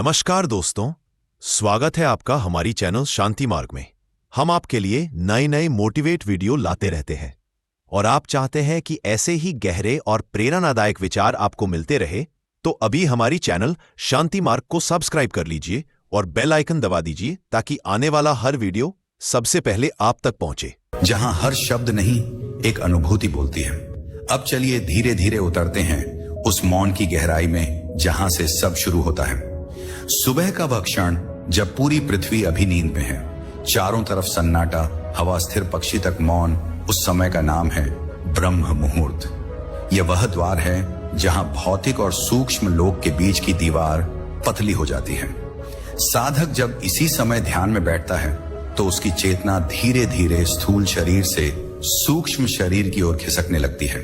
नमस्कार दोस्तों, स्वागत है आपका हमारी चैनल शांति मार्ग में। हम आपके लिए नए नए मोटिवेट वीडियो लाते रहते हैं और आप चाहते हैं कि ऐसे ही गहरे और प्रेरणादायक विचार आपको मिलते रहे, तो अभी हमारी चैनल शांति मार्ग को सब्सक्राइब कर लीजिए और बेल आइकन दबा दीजिए ताकि आने वाला हर वीडियो सबसे पहले आप तक पहुंचे। जहां हर शब्द नहीं एक अनुभूति बोलती है। अब चलिए धीरे धीरे उतरते हैं उस मौन की गहराई में जहां से सब शुरू होता है। सुबह का वह क्षण जब पूरी पृथ्वी अभी नींद में है, चारों तरफ सन्नाटा, हवा स्थिर, पक्षी तक मौन। उस समय का नाम है ब्रह्म मुहूर्त। यह वह द्वार है जहां भौतिक और सूक्ष्म लोक के बीच की दीवार पतली हो जाती है। साधक जब इसी समय ध्यान में बैठता है तो उसकी चेतना धीरे धीरे स्थूल शरीर से सूक्ष्म शरीर की ओर खिसकने लगती है।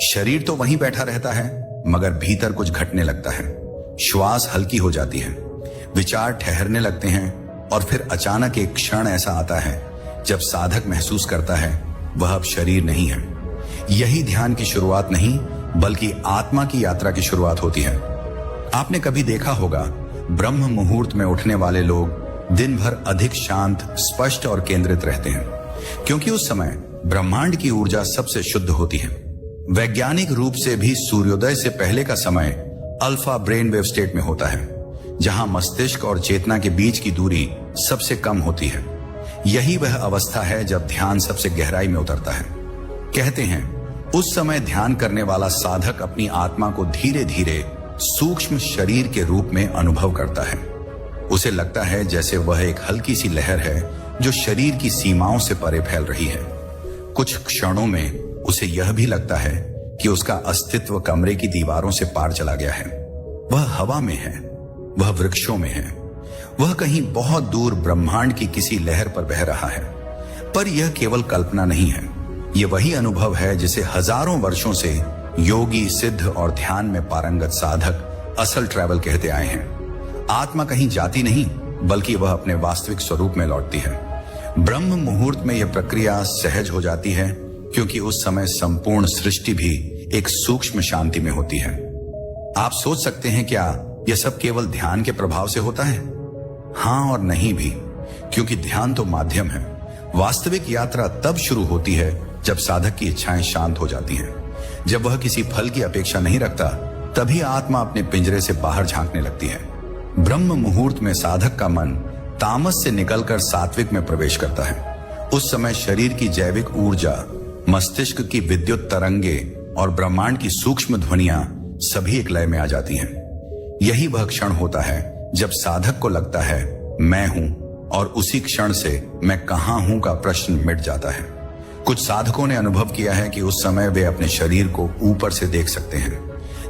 शरीर तो वहीं बैठा रहता है, मगर भीतर कुछ घटने लगता है। श्वास हल्की हो जाती है, विचार ठहरने लगते हैं और फिर अचानक एक क्षण ऐसा आता है जब साधक महसूस करता है वह अब शरीर नहीं है। यही ध्यान की शुरुआत नहीं बल्कि आत्मा की यात्रा की शुरुआत होती है। आपने कभी देखा होगा, ब्रह्म मुहूर्त में उठने वाले लोग दिन भर अधिक शांत, स्पष्ट और केंद्रित रहते हैं, क्योंकि उस समय ब्रह्मांड की ऊर्जा सबसे शुद्ध होती है। वैज्ञानिक रूप से भी सूर्योदय से पहले का समय अल्फा ब्रेन वेव स्टेट में होता है, जहां मस्तिष्क और चेतना के बीच की दूरी सबसे कम होती है। यही वह अवस्था है जब ध्यान सबसे गहराई में उतरता है। कहते हैं उस समय ध्यान करने वाला साधक अपनी आत्मा को धीरे धीरे सूक्ष्म शरीर के रूप में अनुभव करता है। उसे लगता है जैसे वह एक हल्की सी लहर है जो शरीर की सीमाओं से परे फैल रही है। कुछ क्षणों में उसे यह भी लगता है कि उसका अस्तित्व कमरे की दीवारों से पार चला गया है। वह हवा में है, वह वृक्षों में है, वह कहीं बहुत दूर ब्रह्मांड की किसी लहर पर बह रहा है। पर यह केवल कल्पना नहीं है, यह वही अनुभव है जिसे हजारों वर्षों से योगी, सिद्ध और ध्यान में पारंगत साधक असल ट्रैवल कहते आए हैं। आत्मा कहीं जाती नहीं बल्कि वह अपने वास्तविक स्वरूप में लौटती है। ब्रह्म मुहूर्त में यह प्रक्रिया सहज हो जाती है, क्योंकि उस समय संपूर्ण सृष्टि भी एक सूक्ष्म शांति में होती है। आप सोच सकते हैं क्या यह सब केवल ध्यान के प्रभाव से होता है? हां और नहीं भी, क्योंकि ध्यान तो माध्यम है। वास्तविक यात्रा तब शुरू होती है जब साधक की इच्छाएं शांत हो जाती हैं। जब वह किसी फल की अपेक्षा नहीं रखता, तभी आत्मा अपने पिंजरे से बाहर झांकने लगती है। ब्रह्म मुहूर्त में साधक का मन तामस से निकलकर सात्विक में प्रवेश करता है। उस समय शरीर की जैविक ऊर्जा, मस्तिष्क की विद्युत तरंगे और ब्रह्मांड की सूक्ष्म ध्वनियां सभी एक लय में आ जाती हैं। यही वह क्षण होता है जब साधक को लगता है मैं हूं, और उसी क्षण से मैं कहां हूं का प्रश्न मिट जाता है। कुछ साधकों ने अनुभव किया है कि उस समय वे अपने शरीर को ऊपर से देख सकते हैं,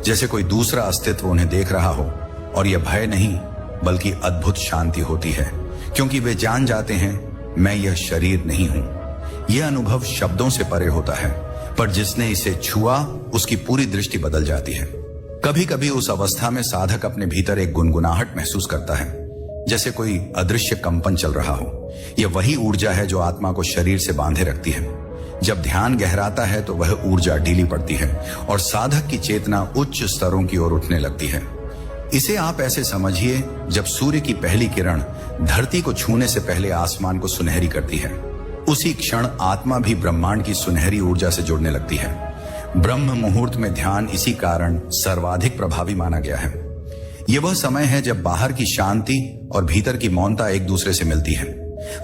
जैसे कोई दूसरा अस्तित्व उन्हें देख रहा हो। और यह भय नहीं बल्कि अद्भुत शांति होती है, क्योंकि वे जान जाते हैं मैं यह शरीर नहीं हूं। यह अनुभव शब्दों से परे होता है, पर जिसने इसे छुआ उसकी पूरी दृष्टि बदल जाती है। कभी कभी उस अवस्था में साधक अपने भीतर एक गुनगुनाहट महसूस करता है, जैसे कोई अदृश्य कंपन चल रहा हो। यह वही ऊर्जा है जो आत्मा को शरीर से बांधे रखती है। जब ध्यान गहराता है तो वह ऊर्जा ढीली पड़ती है और साधक की चेतना उच्च स्तरों की ओर उठने लगती है। इसे आप ऐसे समझिए जब सूर्य की पहली किरण धरती को छूने से पहले आसमान को सुनहरी करती है। उसी क्षण आत्मा भी ब्रह्मांड की सुनहरी ऊर्जा से जुड़ने लगती है। ब्रह्म मुहूर्त में ध्यान इसी कारण सर्वाधिक प्रभावी माना गया है। यह वह समय है जब बाहर की शांति और भीतर की मौनता एक दूसरे से मिलती है।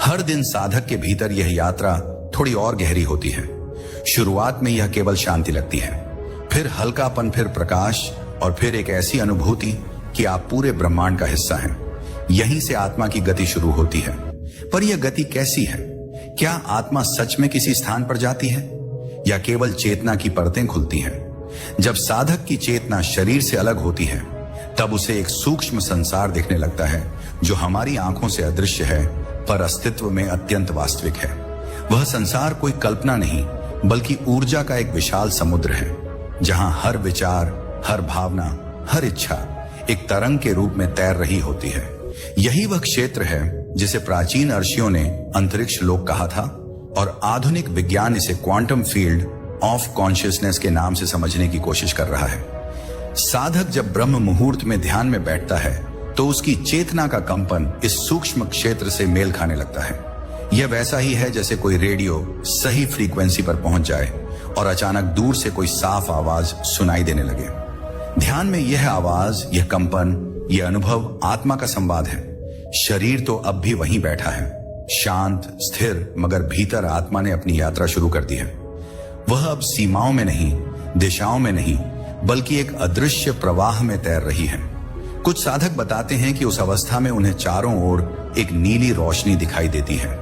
हर दिन साधक के भीतर यह यात्रा थोड़ी और गहरी होती है। शुरुआत में यह केवल शांति लगती है, फिर हल्कापन, फिर प्रकाश और फिर एक ऐसी अनुभूति कि आप पूरे ब्रह्मांड का हिस्सा हैं। यहीं से आत्मा की गति शुरू होती है। पर यह गति कैसी है? क्या आत्मा सच में किसी स्थान पर जाती है या केवल चेतना की परतें खुलती हैं? जब साधक की चेतना शरीर से अलग होती है, तब उसे एक सूक्ष्म संसार दिखने लगता है जो हमारी आंखों से अदृश्य है पर अस्तित्व में अत्यंत वास्तविक है। वह संसार कोई कल्पना नहीं बल्कि ऊर्जा का एक विशाल समुद्र है, जहां हर विचार, हर भावना, हर इच्छा एक तरंग के रूप में तैर रही होती है। यही वह क्षेत्र है जिसे प्राचीन ऋषियों ने अंतरिक्ष लोक कहा था और आधुनिक विज्ञान इसे क्वांटम फील्ड ऑफ कॉन्शियसनेस के नाम से समझने की कोशिश कर रहा है। साधक जब ब्रह्म मुहूर्त में ध्यान में बैठता है तो उसकी चेतना का कंपन इस सूक्ष्म क्षेत्र से मेल खाने लगता है। यह वैसा ही है जैसे कोई रेडियो सही फ्रीक्वेंसी पर पहुंच जाए और अचानक दूर से कोई साफ आवाज सुनाई देने लगे। ध्यान में यह आवाज, यह कंपन, यह अनुभव आत्मा का संवाद है। शरीर तो अब भी वहीं बैठा है, शांत स्थिर, मगर भीतर आत्मा ने अपनी यात्रा शुरू कर दी है। वह अब सीमाओं में नहीं, दिशाओं में नहीं, बल्कि एक अदृश्य प्रवाह में तैर रही है। कुछ साधक बताते हैं कि उस अवस्था में उन्हें चारों ओर एक नीली रोशनी दिखाई देती है,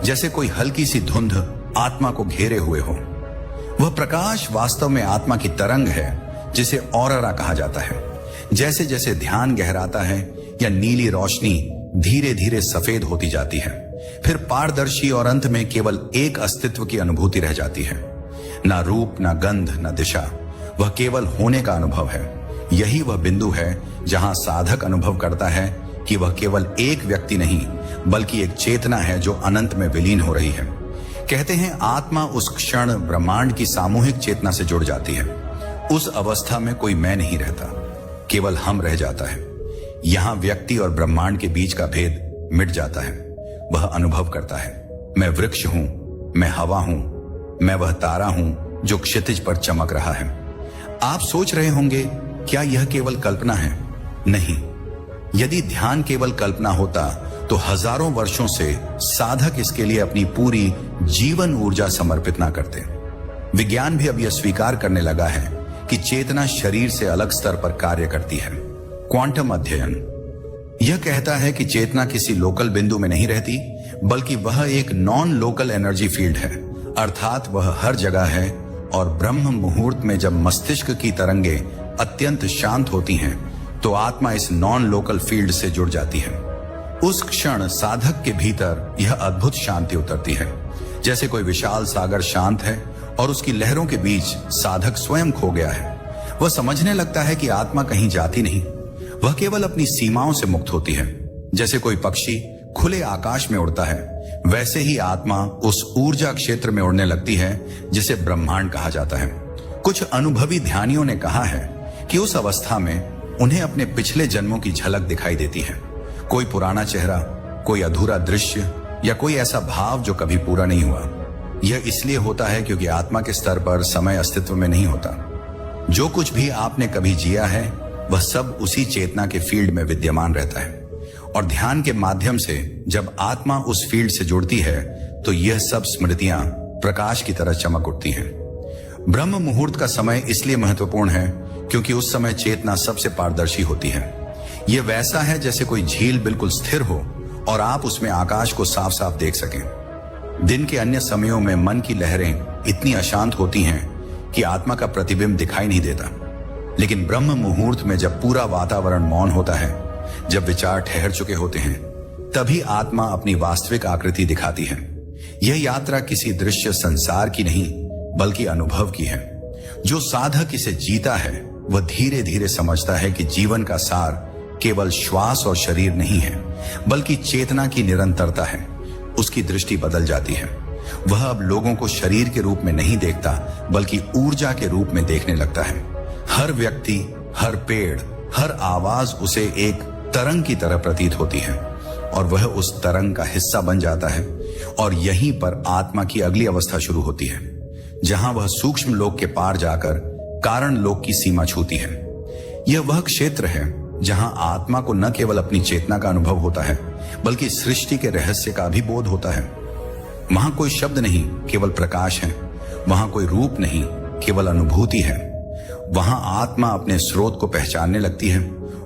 जैसे कोई हल्की सी धुंध आत्मा को घेरे हुए हो। वह प्रकाश वास्तव में आत्मा की तरंग है, जिसे ऑररा कहा जाता है। जैसे जैसे ध्यान गहराता है, यह नीली रोशनी धीरे धीरे सफेद होती जाती है, फिर पारदर्शी, और अंत में केवल एक अस्तित्व की अनुभूति रह जाती है। ना रूप, ना गंध, ना दिशा, वह केवल होने का अनुभव है। यही वह बिंदु है जहां साधक अनुभव करता है कि वह केवल एक व्यक्ति नहीं, बल्कि एक चेतना है जो अनंत में विलीन हो रही है। कहते हैं आत्मा उस क्षण ब्रह्मांड की सामूहिक चेतना से जुड़ जाती है। उस अवस्था में कोई मैं नहीं रहता, केवल हम रह जाता है। यहां व्यक्ति और ब्रह्मांड के बीच का भेद मिट जाता है। वह अनुभव करता है, मैं वृक्ष हूं, मैं हवा हूं, मैं वह तारा हूं जो क्षितिज पर चमक रहा है। आप सोच रहे होंगे, क्या यह केवल कल्पना है? नहीं। यदि ध्यान केवल कल्पना होता तो हजारों वर्षों से साधक इसके लिए अपनी पूरी जीवन ऊर्जा समर्पित ना करते। विज्ञान भी अब यह स्वीकार करने लगा है कि चेतना शरीर से अलग स्तर पर कार्य करती है। क्वांटम अध्ययन यह कहता है कि चेतना किसी लोकल बिंदु में नहीं रहती, बल्कि वह एक नॉन लोकल एनर्जी फील्ड है, अर्थात वह हर जगह है। और ब्रह्म मुहूर्त में जब मस्तिष्क की तरंगे अत्यंत शांत होती हैं, तो आत्मा इस नॉन लोकल फील्ड से जुड़ जाती है। उस क्षण साधक के भीतर यह अद्भुत शांति उतरती है, जैसे कोई विशाल सागर शांत है और उसकी लहरों के बीच साधक स्वयं खो गया है। वह समझने लगता है कि आत्मा कहीं जाती नहीं, वह केवल अपनी सीमाओं से मुक्त होती है। जैसे कोई पक्षी खुले आकाश में उड़ता है, वैसे ही आत्मा उस ऊर्जा क्षेत्र में उड़ने लगती है जिसे ब्रह्मांड कहा जाता है। कुछ अनुभवी ध्यानियों ने कहा है कि उस अवस्था में उन्हें अपने पिछले जन्मों की झलक दिखाई देती है। कोई पुराना चेहरा, कोई अधूरा दृश्य, या कोई ऐसा भाव जो कभी पूरा नहीं हुआ। यह इसलिए होता है क्योंकि आत्मा के स्तर पर समय अस्तित्व में नहीं होता। जो कुछ भी आपने कभी जिया है, वह सब उसी चेतना के फील्ड में विद्यमान रहता है। और ध्यान के माध्यम से जब आत्मा उस फील्ड से जुड़ती है, तो यह सब स्मृतियां प्रकाश की तरह चमक उठती हैं। ब्रह्म मुहूर्त का समय इसलिए महत्वपूर्ण है क्योंकि उस समय चेतना सबसे पारदर्शी होती है। यह वैसा है जैसे कोई झील बिल्कुल स्थिर हो और आप उसमें आकाश को साफ साफ देख सकें। दिन के अन्य समयों में मन की लहरें इतनी अशांत होती हैं कि आत्मा का प्रतिबिंब दिखाई नहीं देता, लेकिन ब्रह्म मुहूर्त में जब पूरा वातावरण मौन होता है, जब विचार ठहर चुके होते हैं, तभी आत्मा अपनी वास्तविक आकृति दिखाती है। यह यात्रा किसी दृश्य संसार की नहीं, बल्कि अनुभव की है। जो साधक इसे जीता है, वह धीरे धीरे समझता है कि जीवन का सार केवल श्वास और शरीर नहीं है, बल्कि चेतना की निरंतरता है। उसकी दृष्टि बदल जाती है। वह अब लोगों को शरीर के रूप में नहीं देखता, बल्कि ऊर्जा के रूप में देखने लगता है। हर व्यक्ति, हर पेड़, हर आवाज उसे एक तरंग की तरह प्रतीत होती है और वह उस तरंग का हिस्सा बन जाता है। और यहीं पर आत्मा की अगली अवस्था शुरू होती है, जहां वह सूक्ष्म लोक के पार जाकर कारण लोक की सीमा छूती है। यह वह क्षेत्र है जहां आत्मा को न केवल अपनी चेतना का अनुभव होता है, बल्कि सृष्टि के रहस्य का भी बोध होता है। वहां कोई शब्द नहीं, केवल प्रकाश है। वहां कोई रूप नहीं, केवल अनुभूति है। वहां आत्मा अपने स्रोत को पहचानने लगती है,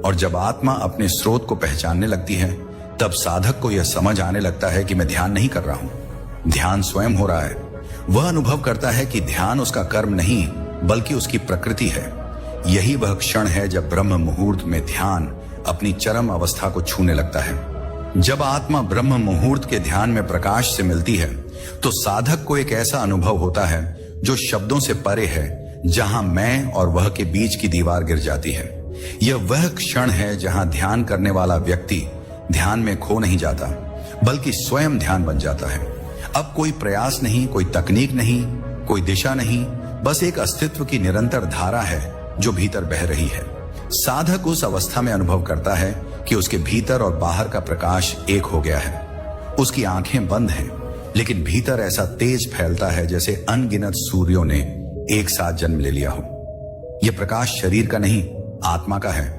और जब आत्मा अपने स्रोत को पहचानने लगती है, तब साधक को यह समझ आने लगता है कि मैं ध्यान नहीं कर रहा हूं, ध्यान स्वयं हो रहा है। वह अनुभव करता है कि ध्यान उसका कर्म नहीं, बल्कि उसकी प्रकृति है। यही वह क्षण है जब ब्रह्म मुहूर्त में ध्यान अपनी चरम अवस्था को छूने लगता है। जब आत्मा ब्रह्म मुहूर्त के ध्यान में प्रकाश से मिलती है, तो साधक को एक ऐसा अनुभव होता है जो शब्दों से परे है, जहां मैं और वह के बीच की दीवार गिर जाती है। यह वह क्षण है जहां ध्यान करने वाला व्यक्ति ध्यान में खो नहीं जाता, बल्कि स्वयं ध्यान बन जाता है। अब कोई प्रयास नहीं, कोई तकनीक नहीं, कोई दिशा नहीं, बस एक अस्तित्व की निरंतर धारा है जो भीतर बह रही है। साधक उस अवस्था में अनुभव करता है कि उसके भीतर और बाहर का प्रकाश एक हो गया है। उसकी आंखें बंद हैं, लेकिन भीतर ऐसा तेज फैलता है जैसे अनगिनत सूर्यों ने एक साथ जन्म ले लिया हो। यह प्रकाश शरीर का नहीं, आत्मा का है।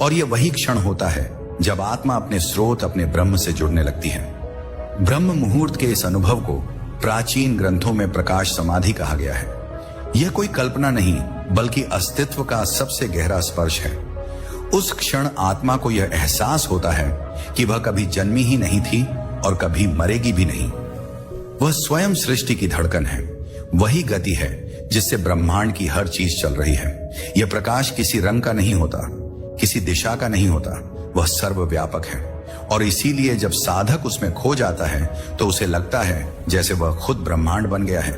और यह वही क्षण होता है जब आत्मा अपने स्रोत, अपने ब्रह्म से जुड़ने लगती है। ब्रह्म मुहूर्त के इस अनुभव को प्राचीन ग्रंथों में प्रकाश समाधि कहा गया है। यह कोई कल्पना नहीं, बल्कि अस्तित्व का सबसे गहरा स्पर्श है। उस क्षण आत्मा को यह एहसास होता है कि वह कभी जन्मी ही नहीं थी और कभी मरेगी भी नहीं। वह स्वयं सृष्टि की धड़कन है, वही गति है जिससे ब्रह्मांड की हर चीज चल रही है। यह प्रकाश किसी रंग का नहीं होता, किसी दिशा का नहीं होता, वह सर्वव्यापक है। और इसीलिए जब साधक उसमें खो जाता है तो उसे लगता है जैसे वह खुद ब्रह्मांड बन गया है।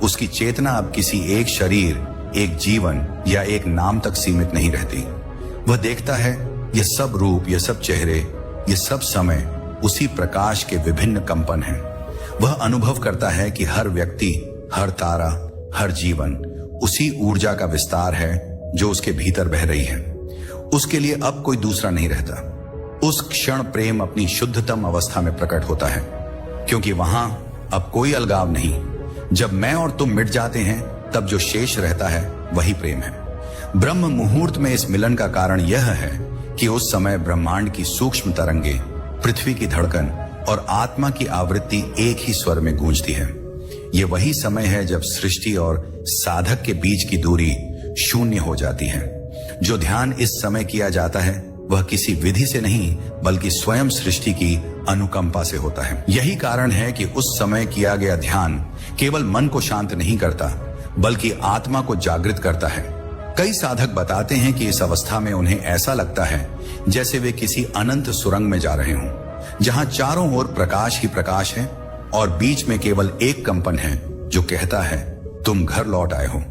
उसकी चेतना अब किसी एक शरीर, एक जीवन या एक नाम तक सीमित नहीं रहती। वह देखता है यह सब रूप, यह सब चेहरे, यह सब समय उसी प्रकाश के विभिन्न कंपन हैं। वह अनुभव करता है कि हर व्यक्ति, हर तारा, हर जीवन उसी ऊर्जा का विस्तार है जो उसके भीतर बह रही है। उसके लिए अब कोई दूसरा नहीं रहता। उस क्षण प्रेम अपनी शुद्धतम अवस्था में प्रकट होता है, क्योंकि वहां अब कोई अलगाव नहीं। जब मैं और तुम मिट जाते हैं तब जो शेष रहता है वही प्रेम है। ब्रह्म मुहूर्त में इस मिलन का कारण यह है कि उस समय ब्रह्मांड की सूक्ष्म तरंगे, पृथ्वी की धड़कन और आत्मा की आवृत्ति एक ही स्वर में गूंजती है। यह वही समय है जब सृष्टि और साधक के बीच की दूरी शून्य हो जाती है। जो ध्यान इस समय किया जाता है वह किसी विधि से नहीं, बल्कि स्वयं सृष्टि की अनुकंपा से होता है। यही कारण है कि उस समय किया गया ध्यान केवल मन को शांत नहीं करता, बल्कि आत्मा को जागृत करता है। कई साधक बताते हैं कि इस अवस्था में उन्हें ऐसा लगता है जैसे वे किसी अनंत सुरंग में जा रहे हों, जहां चारों ओर प्रकाश ही प्रकाश है और बीच में केवल एक कंपन है जो कहता है तुम घर लौट आए हो।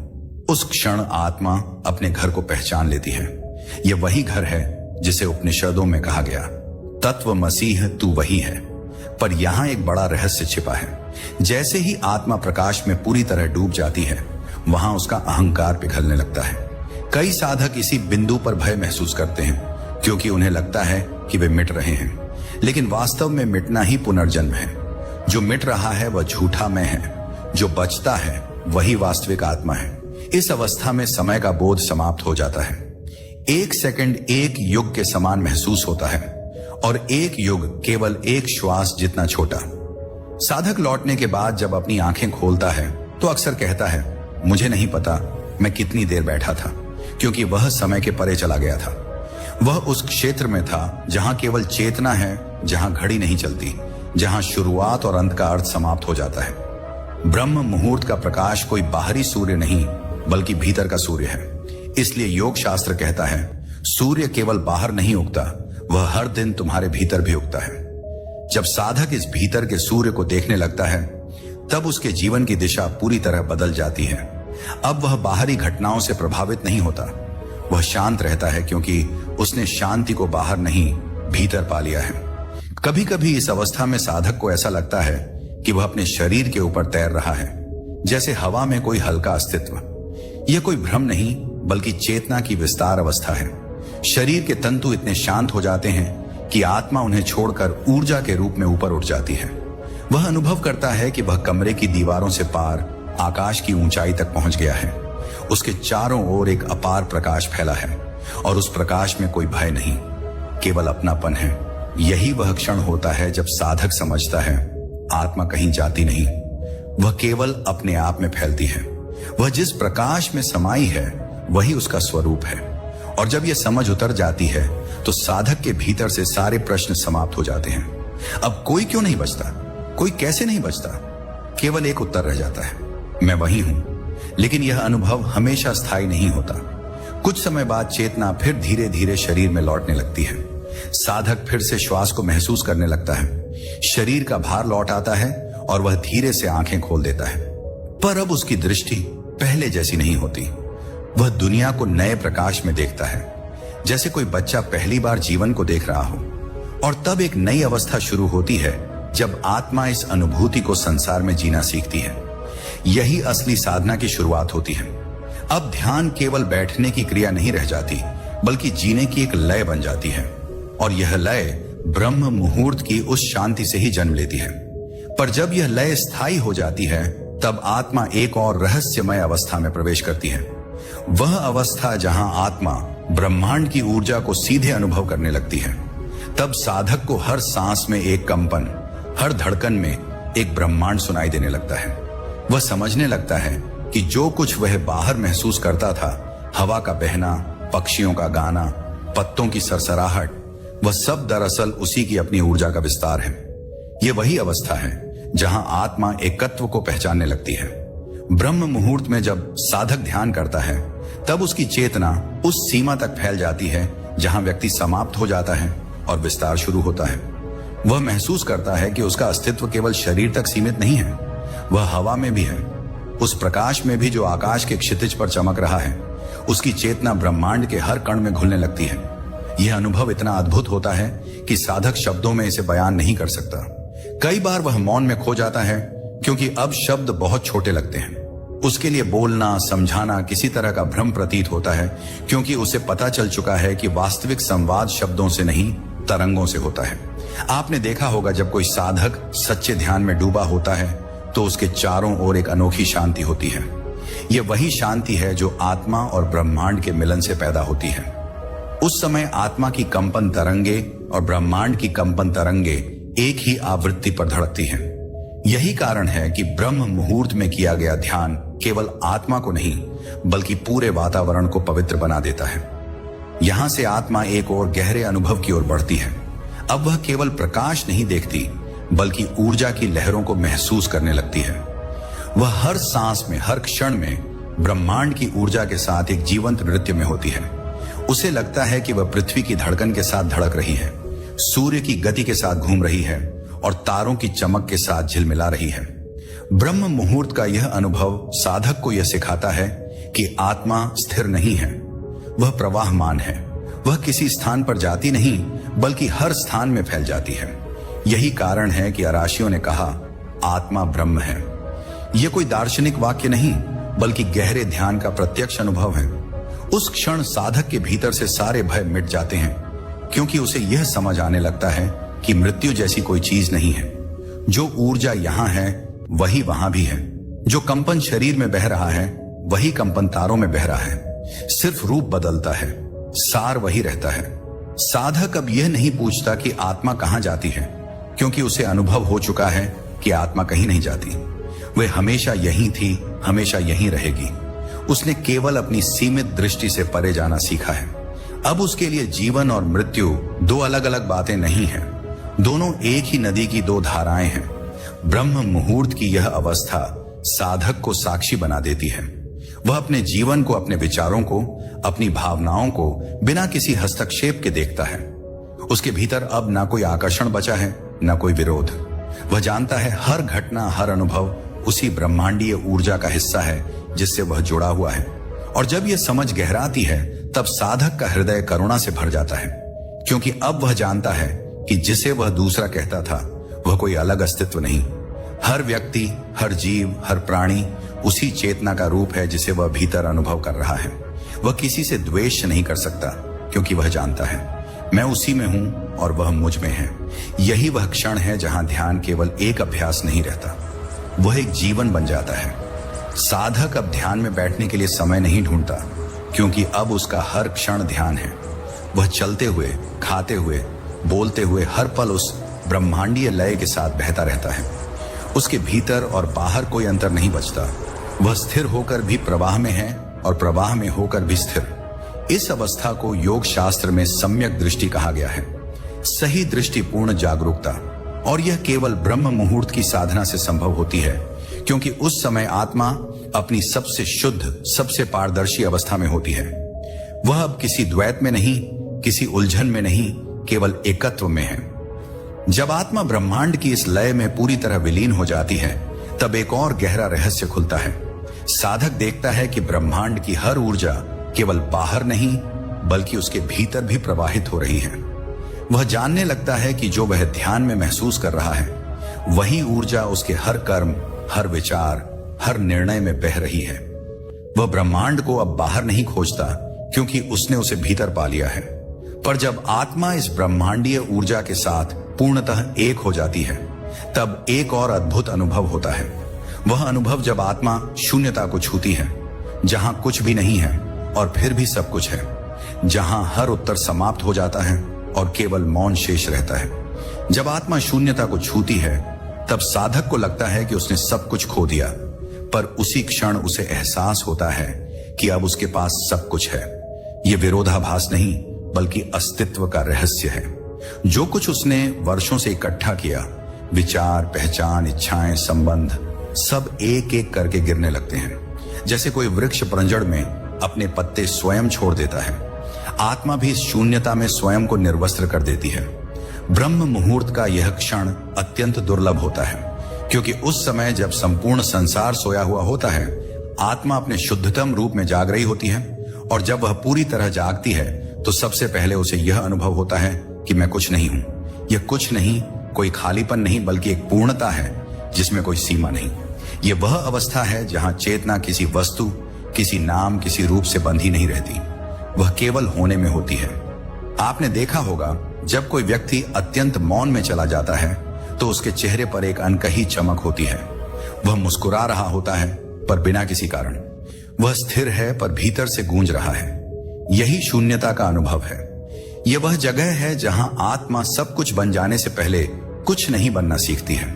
उस क्षण आत्मा अपने घर को पहचान लेती है। यह वही घर है जिसे उपनिषदों में कहा गया, तत्व मसीह तू वही है। पर यहां एक बड़ा रहस्य छिपा है। जैसे ही आत्मा प्रकाश में पूरी तरह डूब जाती है, वहां उसका अहंकार पिघलने लगता है। कई साधक इसी बिंदु पर भय महसूस करते हैं, क्योंकि उन्हें लगता है कि वे मिट रहे हैं। लेकिन वास्तव में मिटना ही पुनर्जन्म है। जो मिट रहा है वह झूठा मैं है, जो बचता है वही वास्तविक आत्मा है। इस अवस्था में समय का बोध समाप्त हो जाता है। एक सेकंड एक युग के समान महसूस होता है और एक युग केवल एक श्वास जितना छोटा। साधक लौटने के बाद जब अपनी आंखें खोलता है तो अक्सर कहता है, मुझे नहीं पता मैं कितनी देर बैठा था, क्योंकि वह समय के परे चला गया था। वह उस क्षेत्र में था जहां केवल चेतना है, जहां घड़ी नहीं चलती, जहां शुरुआत और अंत का अर्थ समाप्त हो जाता है। ब्रह्म मुहूर्त का प्रकाश कोई बाहरी सूर्य नहीं, बल्कि भीतर का सूर्य है। इसलिए योग शास्त्र कहता है, सूर्य केवल बाहर नहीं उगता, वह हर दिन तुम्हारे भीतर भी उगता है। जब साधक इस भीतर के सूर्य को देखने लगता है, तब उसके जीवन की दिशा पूरी तरह बदल जाती है। अब वह बाहरी घटनाओं से प्रभावित नहीं होता, वह शांत रहता है, क्योंकि उसने शांति को बाहर नहीं, भीतर पा लिया है। कभी कभी इस अवस्था में साधक को ऐसा लगता है कि वह अपने शरीर के ऊपर तैर रहा है, जैसे हवा में कोई हल्का अस्तित्व। यह कोई भ्रम नहीं, बल्कि चेतना की विस्तार अवस्था है। शरीर के तंतु इतने शांत हो जाते हैं कि आत्मा उन्हें छोड़कर ऊर्जा के रूप में ऊपर उठ जाती है। वह अनुभव करता है कि वह कमरे की दीवारों से पार आकाश की ऊंचाई तक पहुंच गया है। उसके चारों ओर एक अपार प्रकाश फैला है और उस प्रकाश में कोई भय नहीं, केवल अपनापन है। यही वह क्षण होता है जब साधक समझता है आत्मा कहीं जाती नहीं, वह केवल अपने आप में फैलती है। वह जिस प्रकाश में समाई है वही उसका स्वरूप है। और जब यह समझ उतर जाती है तो साधक के भीतर से सारे प्रश्न समाप्त हो जाते हैं। अब कोई क्यों नहीं बचता, कोई कैसे नहीं बचता, केवल एक उत्तर रह जाता है, मैं वही हूं। लेकिन यह अनुभव हमेशा स्थायी नहीं होता। कुछ समय बाद चेतना फिर धीरे धीरे शरीर में लौटने लगती है। साधक फिर से श्वास को महसूस करने लगता है, शरीर का भार लौट आता है और वह धीरे से आंखें खोल देता है। पर अब उसकी दृष्टि पहले जैसी नहीं होती। वह दुनिया को नए प्रकाश में देखता है, जैसे कोई बच्चा पहली बार जीवन को देख रहा हो। और तब एक नई अवस्था शुरू होती है जब आत्मा इस अनुभूति को संसार में जीना सीखती है। यही असली साधना की शुरुआत होती है। अब ध्यान केवल बैठने की क्रिया नहीं रह जाती, बल्कि जीने की एक लय बन जाती है, और यह लय ब्रह्म मुहूर्त की उस शांति से ही जन्म लेती है। पर जब यह लय स्थायी हो जाती है, तब आत्मा एक और रहस्यमय अवस्था में प्रवेश करती है। वह अवस्था जहां आत्मा ब्रह्मांड की ऊर्जा को सीधे अनुभव करने लगती है। तब साधक को हर सांस में एक कंपन, हर धड़कन में एक ब्रह्मांड सुनाई देने लगता है। वह समझने लगता है कि जो कुछ वह बाहर महसूस करता था, हवा का बहना, पक्षियों का गाना, पत्तों की सरसराहट, वह सब दरअसल उसी की अपनी ऊर्जा का विस्तार है। यह वही अवस्था है जहां आत्मा एकत्व को पहचानने लगती है। ब्रह्म मुहूर्त में जब साधक ध्यान करता है, तब उसकी चेतना उस सीमा तक फैल जाती है जहां व्यक्ति समाप्त हो जाता है और विस्तार शुरू होता है। वह महसूस करता है कि उसका अस्तित्व केवल शरीर तक सीमित नहीं है, वह हवा में भी है, उस प्रकाश में भी जो आकाश के क्षितिज पर चमक रहा है। उसकी चेतना ब्रह्मांड के हर कण में घुलने लगती है। यह अनुभव इतना अद्भुत होता है कि साधक शब्दों में इसे बयान नहीं कर सकता। कई बार वह मौन में खो जाता है, क्योंकि अब शब्द बहुत छोटे लगते हैं। उसके लिए बोलना, समझाना किसी तरह का भ्रम प्रतीत होता है, क्योंकि उसे पता चल चुका है कि वास्तविक संवाद शब्दों से नहीं, तरंगों से होता है। आपने देखा होगा, जब कोई साधक सच्चे ध्यान में डूबा होता है तो उसके चारों ओर एक अनोखी शांति होती है। यह वही शांति है जो आत्मा और ब्रह्मांड के मिलन से पैदा होती है। उस समय आत्मा की कंपन तरंगे और ब्रह्मांड की कंपन तरंगे एक ही आवृत्ति पर धड़कती हैं। यही कारण है कि ब्रह्म मुहूर्त में किया गया ध्यान केवल आत्मा को नहीं, बल्कि पूरे वातावरण को पवित्र बना देता है। यहां से आत्मा एक और गहरे अनुभव की ओर बढ़ती है। अब वह केवल प्रकाश नहीं देखती, बल्कि ऊर्जा की लहरों को महसूस करने लगती है। वह हर सांस में, हर क्षण में ब्रह्मांड की ऊर्जा के साथ एक जीवंत नृत्य में होती है। उसे लगता है कि वह पृथ्वी की धड़कन के साथ धड़क रही है, सूर्य की गति के साथ घूम रही है और तारों की चमक के साथ झिलमिला रही है। ब्रह्म मुहूर्त का यह अनुभव साधक को यह सिखाता है कि आत्मा स्थिर नहीं है, वह प्रवाहमान है। वह किसी स्थान पर जाती नहीं, बल्कि हर स्थान में फैल जाती है। यही कारण है कि अराशियों ने कहा, आत्मा ब्रह्म है। यह कोई दार्शनिक वाक्य नहीं, बल्कि गहरे ध्यान का प्रत्यक्ष अनुभव है। उस क्षण साधक के भीतर से सारे भय मिट जाते हैं, क्योंकि उसे यह समझ आने लगता है कि मृत्यु जैसी कोई चीज नहीं है। जो ऊर्जा यहां है वही वहां भी है। जो कंपन शरीर में बह रहा है वही कंपन तारों में बह रहा है। सिर्फ रूप बदलता है, सार वही रहता है। साधक अब यह नहीं पूछता कि आत्मा कहां जाती है, क्योंकि उसे अनुभव हो चुका है कि आत्मा कहीं नहीं जाती। वह हमेशा यहीं थी, हमेशा यहीं रहेगी। उसने केवल अपनी सीमित दृष्टि से परे जाना सीखा है। अब उसके लिए जीवन और मृत्यु दो अलग अलग बातें नहीं हैं, दोनों एक ही नदी की दो धाराएं हैं। ब्रह्म मुहूर्त की यह अवस्था साधक को साक्षी बना देती है। वह अपने जीवन को, अपने विचारों को, अपनी भावनाओं को बिना किसी हस्तक्षेप के देखता है। उसके भीतर अब ना कोई आकर्षण बचा है, ना कोई विरोध। वह जानता है हर घटना, हर अनुभव उसी ब्रह्मांडीय ऊर्जा का हिस्सा है जिससे वह जुड़ा हुआ है। और जब यह समझ गहराती है, तब साधक का हृदय करुणा से भर जाता है, क्योंकि अब वह जानता है कि जिसे वह दूसरा कहता था वह कोई अलग अस्तित्व नहीं। हर व्यक्ति, हर जीव, हर प्राणी उसी चेतना का रूप है जिसे वह भीतर अनुभव कर रहा है। वह किसी से द्वेष नहीं कर सकता, क्योंकि वह जानता है मैं उसी में हूं और वह मुझ में है। यही वह क्षण है जहां ध्यान केवल एक अभ्यास नहीं रहता, वह एक जीवन बन जाता है। साधक अब ध्यान में बैठने के लिए समय नहीं ढूंढता, क्योंकि अब उसका हर क्षण ध्यान है। वह चलते हुए, खाते हुए, बोलते हुए हर पल उस ब्रह्मांडीय लय के साथ बहता रहता है। उसके भीतर और बाहर कोई अंतर नहीं बचता। वह स्थिर होकर भी प्रवाह में है और प्रवाह में होकर भी स्थिर। इस अवस्था को योग शास्त्र में सम्यक दृष्टि कहा गया है, सही दृष्टिपूर्ण जागरूकता। और यह केवल ब्रह्म मुहूर्त की साधना से संभव होती है, क्योंकि उस समय आत्मा अपनी सबसे शुद्ध, सबसे पारदर्शी अवस्था में होती है। वह अब किसी द्वैत में नहीं, किसी उलझन में नहीं, केवल एकत्व में है। जब आत्मा ब्रह्मांड की इस लय में पूरी तरह विलीन हो जाती है, तब एक और गहरा रहस्य खुलता है। साधक देखता है कि ब्रह्मांड की हर ऊर्जा केवल बाहर नहीं, बल्कि उसके भीतर भी प्रवाहित हो रही है। वह जानने लगता है कि जो वह ध्यान में महसूस कर रहा है, वही ऊर्जा उसके हर कर्म, हर विचार, हर निर्णय में बह रही है। वह ब्रह्मांड को अब बाहर नहीं खोजता, क्योंकि उसने उसे भीतर पा लिया है। पर जब आत्मा इस ब्रह्मांडीय ऊर्जा के साथ पूर्णतः एक हो जाती है, तब एक और अद्भुत अनुभव होता है। वह अनुभव जब आत्मा शून्यता को छूती है, जहां कुछ भी नहीं है और फिर भी सब कुछ है, जहां हर उत्तर समाप्त हो जाता है और केवल मौन शेष रहता है। जब आत्मा शून्यता को छूती है, तब साधक को लगता है कि उसने सब कुछ खो दिया, पर उसी क्षण उसे एहसास होता है कि अब उसके पास सब कुछ है। यह विरोधाभास नहीं, बल्कि अस्तित्व का रहस्य है। जो कुछ उसने वर्षों से इकट्ठा किया, विचार, पहचान, इच्छाएं, संबंध, सब एक एक करके गिरने लगते हैं। जैसे कोई वृक्ष परंजड़ में अपने पत्ते स्वयं छोड़ देता है, आत्मा भी इस शून्यता में स्वयं को निर्वस्त्र कर देती है। ब्रह्म मुहूर्त का यह क्षण अत्यंत दुर्लभ होता है, क्योंकि उस समय जब संपूर्ण संसार सोया हुआ होता है, आत्मा अपने शुद्धतम रूप में जाग रही होती है। और जब वह पूरी तरह जागती है, तो सबसे पहले उसे यह अनुभव होता है कि मैं कुछ नहीं हूं। यह कुछ नहीं कोई खालीपन नहीं, बल्कि एक पूर्णता है जिसमें कोई सीमा नहीं। यह वह अवस्था है जहां चेतना किसी वस्तु, किसी नाम, किसी रूप से बंधी नहीं रहती। वह केवल होने में होती है। आपने देखा होगा, जब कोई व्यक्ति अत्यंत मौन में चला जाता है, तो उसके चेहरे पर एक अनकही चमक होती है। वह मुस्कुरा रहा होता है, पर बिना किसी कारण। वह स्थिर है, पर भीतर से गूंज रहा है। यही शून्यता का अनुभव है। यह वह जगह है जहां आत्मा सब कुछ बन जाने से पहले कुछ नहीं बनना सीखती है।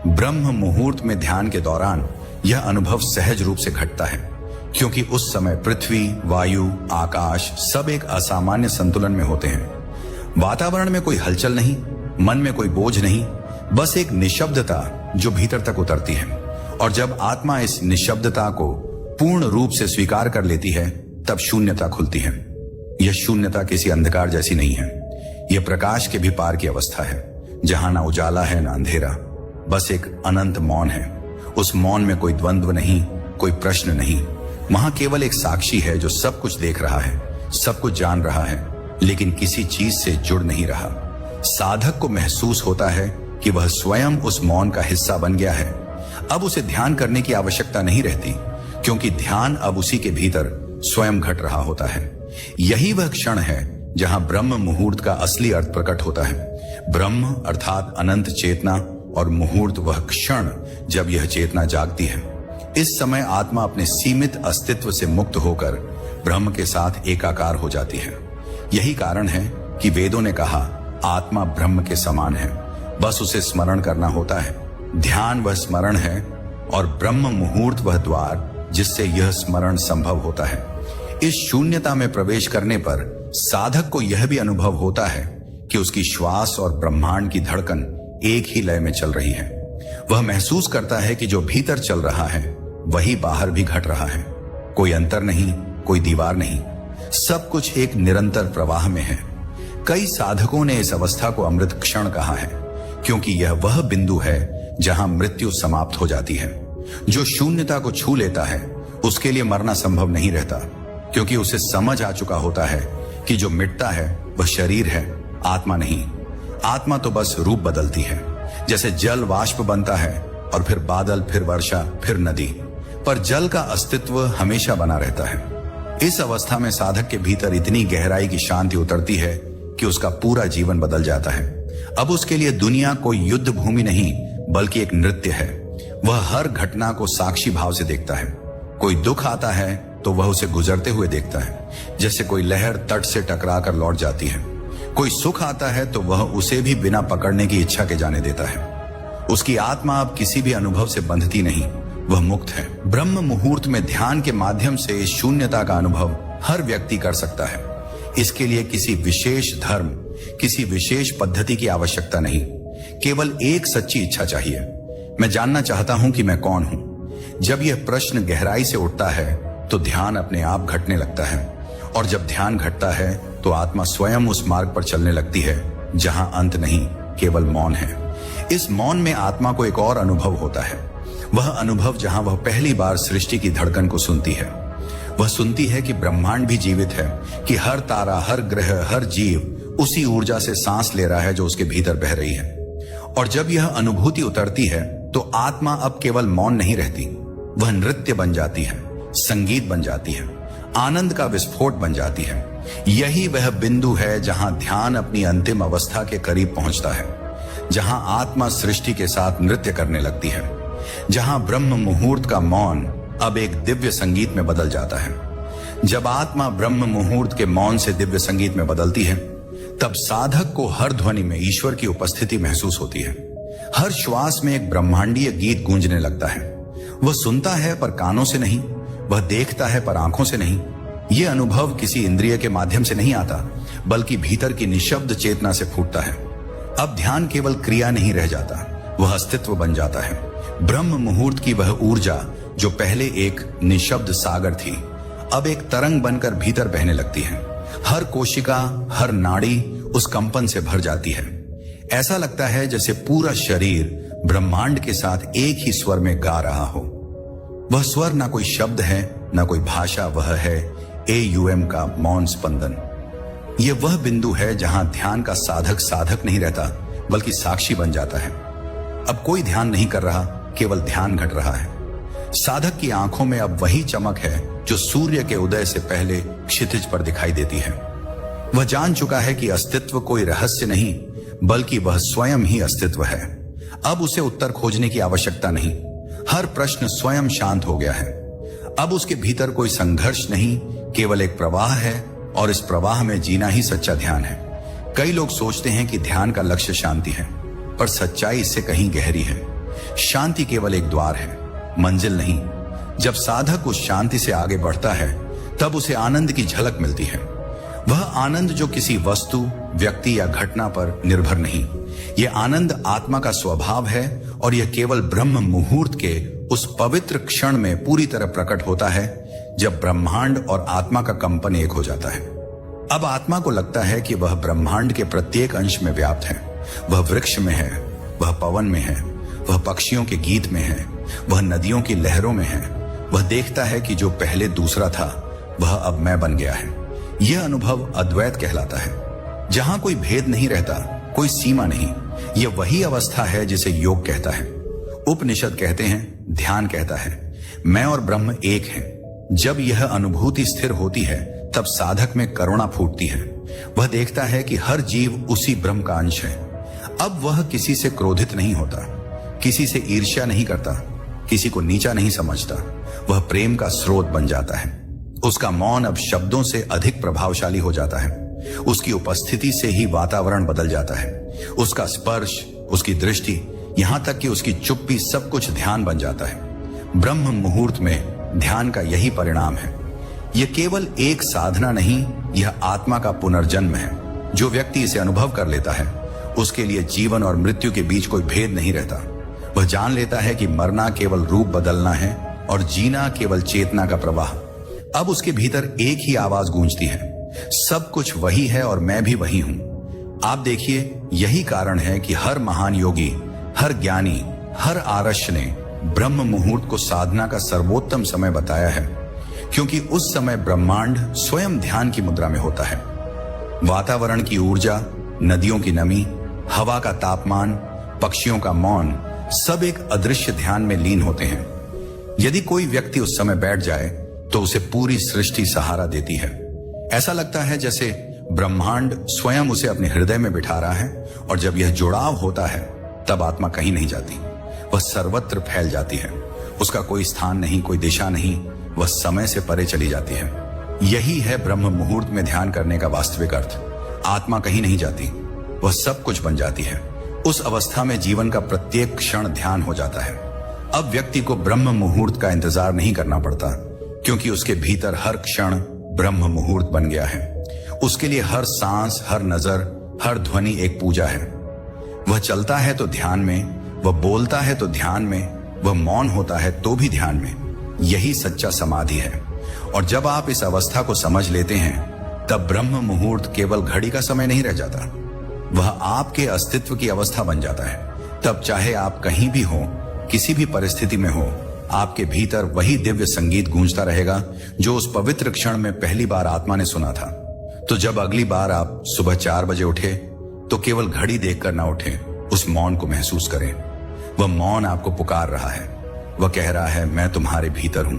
ब्रह्म मुहूर्त में ध्यान के दौरान यह अनुभव सहज रूप से घटता है, क्योंकि उस समय पृथ्वी, वायु, आकाश सब एक असामान्य संतुलन में होते हैं। वातावरण में कोई हलचल नहीं, मन में कोई बोझ नहीं, बस एक निशब्दता जो भीतर तक उतरती है। और जब आत्मा इस निशब्दता को पूर्ण रूप से स्वीकार कर लेती है, तब शून्यता खुलती है। यह शून्यता किसी अंधकार जैसी नहीं है। यह प्रकाश के भी पार की अवस्था है, जहां ना उजाला है ना अंधेरा, बस एक अनंत मौन है। उस मौन में कोई द्वंद्व नहीं, कोई प्रश्न नहीं। वहां केवल एक साक्षी है जो सब कुछ देख रहा है, सब कुछ जान रहा है, लेकिन किसी चीज से जुड़ नहीं रहा। साधक को महसूस होता है कि वह स्वयं उस मौन का हिस्सा बन गया है। अब उसे ध्यान करने की आवश्यकता नहीं रहती, क्योंकि ध्यान अब उसी के भीतर स्वयं घट रहा होता है। यही वह क्षण है जहां ब्रह्म मुहूर्त का असली अर्थ प्रकट होता है। ब्रह्म अर्थात अनंत चेतना, और मुहूर्त वह क्षण जब यह चेतना जागती है। इस समय आत्मा अपने सीमित अस्तित्व से मुक्त होकर ब्रह्म के साथ एकाकार हो जाती है। यही कारण है कि वेदों ने कहा, आत्मा ब्रह्म के समान है, बस उसे स्मरण करना होता है। ध्यान वह स्मरण है, और ब्रह्म मुहूर्त वह द्वार जिससे यह स्मरण संभव होता है। इस शून्यता में प्रवेश करने पर साधक को यह भी अनुभव होता है कि उसकी श्वास और ब्रह्मांड की धड़कन एक ही लय में चल रही है। वह महसूस करता है कि जो भीतर चल रहा है वही बाहर भी घट रहा है। कोई अंतर नहीं, कोई दीवार नहीं, सब कुछ एक निरंतर प्रवाह में है। कई साधकों ने इस अवस्था को अमृत क्षण कहा है, क्योंकि यह वह बिंदु है जहां मृत्यु समाप्त हो जाती है। जो शून्यता को छू लेता है, उसके लिए मरना संभव नहीं रहता, क्योंकि उसे समझ आ चुका होता है कि जो मिटता है वह शरीर है, आत्मा नहीं। आत्मा तो बस रूप बदलती है, जैसे जल वाष्प बनता है और फिर बादल, फिर वर्षा, फिर नदी, पर जल का अस्तित्व हमेशा बना रहता है। इस अवस्था में साधक के भीतर इतनी गहराई की शांति उतरती है कि उसका पूरा जीवन बदल जाता है। अब उसके लिए दुनिया कोई युद्ध भूमि नहीं, बल्कि एक नृत्य है। वह हर घटना को साक्षी भाव से देखता है। कोई दुख आता है तो वह उसे गुजरते हुए देखता है, जैसे कोई लहर तट से टकरा कर लौट जाती है। कोई सुख आता है तो वह उसे भी बिना पकड़ने की इच्छा के जाने देता है। उसकी आत्मा अब किसी भी अनुभव से बंधती नहीं, वह मुक्त है। ब्रह्म मुहूर्त में ध्यान के माध्यम से शून्यता का अनुभव हर व्यक्ति कर सकता है। इसके लिए किसी विशेष धर्म, किसी विशेष पद्धति की आवश्यकता नहीं, केवल एक सच्ची इच्छा चाहिए। मैं जानना चाहता हूं कि मैं कौन हूं। जब यह प्रश्न गहराई से उठता है तो ध्यान अपने आप घटने लगता है, और जब ध्यान घटता है तो आत्मा स्वयं उस मार्ग पर चलने लगती है जहां अंत नहीं, केवल मौन है। इस मौन में आत्मा को एक और अनुभव होता है, वह अनुभव जहां वह पहली बार सृष्टि की धड़कन को सुनती है। वह सुनती है कि ब्रह्मांड भी जीवित है, कि हर तारा, हर ग्रह, हर जीव उसी ऊर्जा से सांस ले रहा है जो उसके भीतर बह रही है। और जब यह अनुभूति उतरती है तो आत्मा अब केवल मौन नहीं रहती, वह नृत्य बन जाती है, संगीत बन जाती है। आनंद का विस्फोट बन जाती है। यही वह बिंदु है जहां ध्यान अपनी अंतिम अवस्था के करीब पहुंचता है, जहां आत्मा सृष्टि के साथ नृत्य करने लगती है, जहां ब्रह्म मुहूर्त का मौन अब एक दिव्य संगीत में बदल जाता है। जब आत्मा ब्रह्म मुहूर्त के मौन से दिव्य संगीत में बदलती है, तब साधक को हर ध्वनि में ईश्वर की उपस्थिति महसूस होती है। हर श्वास में एक ब्रह्मांडीय गीत गूंजने लगता है। वह सुनता है पर कानों से नहीं, वह देखता है पर आंखों से नहीं। यह अनुभव किसी इंद्रिय के माध्यम से नहीं आता, बल्कि भीतर की निशब्द चेतना से फूटता है। अब ध्यान केवल क्रिया नहीं रह जाता, वह अस्तित्व बन जाता है। ब्रह्म मुहूर्त की वह ऊर्जा जो पहले एक निशब्द सागर थी, अब एक तरंग बनकर भीतर बहने लगती है। हर कोशिका, हर नाड़ी उस कंपन से भर जाती है। ऐसा लगता है जैसे पूरा शरीर ब्रह्मांड के साथ एक ही स्वर में गा रहा हो। वह स्वर ना कोई शब्द है, ना कोई भाषा, वह है AUM का मौन स्पंदन। यह वह बिंदु है जहां ध्यान का साधक साधक नहीं रहता, बल्कि साक्षी बन जाता है। अब कोई ध्यान नहीं कर रहा, केवल ध्यान घट रहा है। साधक की आंखों में अब वही चमक है जो सूर्य के उदय से पहले क्षितिज पर दिखाई देती है। वह जान चुका है कि अस्तित्व कोई रहस्य नहीं, बल्कि वह स्वयं ही अस्तित्व है। अब उसे उत्तर खोजने की आवश्यकता नहीं, हर प्रश्न स्वयं शांत हो गया है। अब उसके भीतर कोई संघर्ष नहीं, केवल एक प्रवाह है, और इस प्रवाह में जीना ही सच्चा ध्यान है। कई लोग सोचते हैं कि ध्यान का लक्ष्य शांति है, पर सच्चाई इससे कहीं गहरी है। शांति केवल एक द्वार है, मंजिल नहीं। जब साधक उस शांति से आगे बढ़ता है, तब उसे आनंद की झलक मिलती है। वह आनंद जो किसी वस्तु, व्यक्ति या घटना पर निर्भर नहीं। यह आनंद आत्मा का स्वभाव है, और यह केवल ब्रह्म मुहूर्त के उस पवित्र क्षण में पूरी तरह प्रकट होता है, जब ब्रह्मांड और आत्मा का कंपन एक हो जाता है। अब आत्मा को लगता है कि वह ब्रह्मांड के प्रत्येक अंश में व्याप्त है। वह वृक्ष में है, वह पवन में है, वह पक्षियों के गीत में है, वह नदियों की लहरों में है। वह देखता है कि जो पहले दूसरा था, वह अब मैं बन गया है। यह अनुभव अद्वैत कहलाता है, जहां कोई भेद नहीं रहता, कोई सीमा नहीं। यह वही अवस्था है जिसे योग कहता है, उपनिषद कहते हैं, ध्यान कहता है। मैं और ब्रह्म एक हैं। जब यह अनुभूति स्थिर होती है, तब साधक में करुणा फूटती है। वह देखता है कि हर जीव उसी ब्रह्म का अंश है। अब वह किसी से क्रोधित नहीं होता, किसी से ईर्ष्या नहीं करता, किसी को नीचा नहीं समझता। वह प्रेम का स्रोत बन जाता है। उसका मौन अब शब्दों से अधिक प्रभावशाली हो जाता है। उसकी उपस्थिति से ही वातावरण बदल जाता है। उसका स्पर्श, उसकी दृष्टि, यहां तक कि उसकी चुप्पी, सब कुछ ध्यान बन जाता है। ब्रह्म मुहूर्त में ध्यान का यही परिणाम है। यह केवल एक साधना नहीं, यह आत्मा का पुनर्जन्म है। जो व्यक्ति इसे अनुभव कर लेता है, उसके लिए जीवन और मृत्यु के बीच कोई भेद नहीं रहता। वह जान लेता है कि मरना केवल रूप बदलना है, और जीना केवल चेतना का प्रवाह। अब उसके भीतर एक ही आवाज गूंजती है, सब कुछ वही है और मैं भी वही हूं। आप देखिए, यही कारण है कि हर महान योगी, हर ज्ञानी, हर आर्ष ने ब्रह्म मुहूर्त को साधना का सर्वोत्तम समय बताया है, क्योंकि उस समय ब्रह्मांड स्वयं ध्यान की मुद्रा में होता है। वातावरण की ऊर्जा, नदियों की नमी, हवा का तापमान, पक्षियों का मौन, सब एक अदृश्य ध्यान में लीन होते हैं। यदि कोई व्यक्ति उस समय बैठ जाए, तो उसे पूरी सृष्टि सहारा देती है। ऐसा लगता है जैसे ब्रह्मांड स्वयं उसे अपने हृदय में बिठा रहा है, और जब यह जुड़ाव होता है, तब आत्मा कहीं नहीं जाती। वह सर्वत्र फैल जाती है। उसका कोई स्थान नहीं, कोई दिशा नहीं, वह समय से परे चली जाती है। यही है ब्रह्म मुहूर्त में ध्यान करने का वास्तविक अर्थ। आत्मा कहीं नहीं जाती, वह सब कुछ बन जाती है। उस अवस्था में जीवन का प्रत्येक क्षण ध्यान हो जाता है। अब व्यक्ति को ब्रह्म मुहूर्त का इंतजार नहीं करना पड़ता, क्योंकि उसके भीतर हर क्षण ब्रह्म मुहूर्त बन गया है। उसके लिए हर सांस, हर नजर, हर ध्वनि एक पूजा है। वह चलता है तो ध्यान में, वह बोलता है तो ध्यान में, वह मौन होता है तो भी ध्यान में। यही सच्चा समाधि है। और जब आप इस अवस्था को समझ लेते हैं, तब ब्रह्म मुहूर्त केवल घड़ी का समय नहीं रह जाता, वह आपके अस्तित्व की अवस्था बन जाता है। तब चाहे आप कहीं भी हो, किसी भी परिस्थिति में हो, आपके भीतर वही दिव्य संगीत गूंजता रहेगा जो उस पवित्र क्षण में पहली बार आत्मा ने सुना था। तो जब अगली बार आप सुबह 4 बजे उठे, तो केवल घड़ी देखकर ना उठे, उस मौन को महसूस करें। वह मौन आपको पुकार रहा है। वह कह रहा है, मैं तुम्हारे भीतर हूं,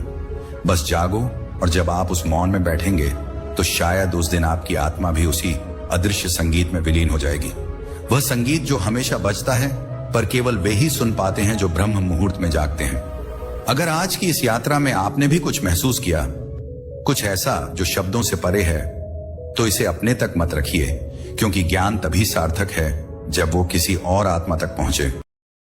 बस जागो और जब आप उस मौन में बैठेंगे तो शायद उस दिन आपकी आत्मा भी उसी अदृश्य संगीत में विलीन हो जाएगी। वह संगीत जो हमेशा बजता है, पर केवल वे ही सुन पाते हैं जो ब्रह्म मुहूर्त में जागते हैं। अगर आज की इस यात्रा में आपने भी कुछ महसूस किया, कुछ ऐसा जो शब्दों से परे है, तो इसे अपने तक मत रखिए, क्योंकि ज्ञान तभी सार्थक है जब वो किसी और आत्मा तक पहुंचे।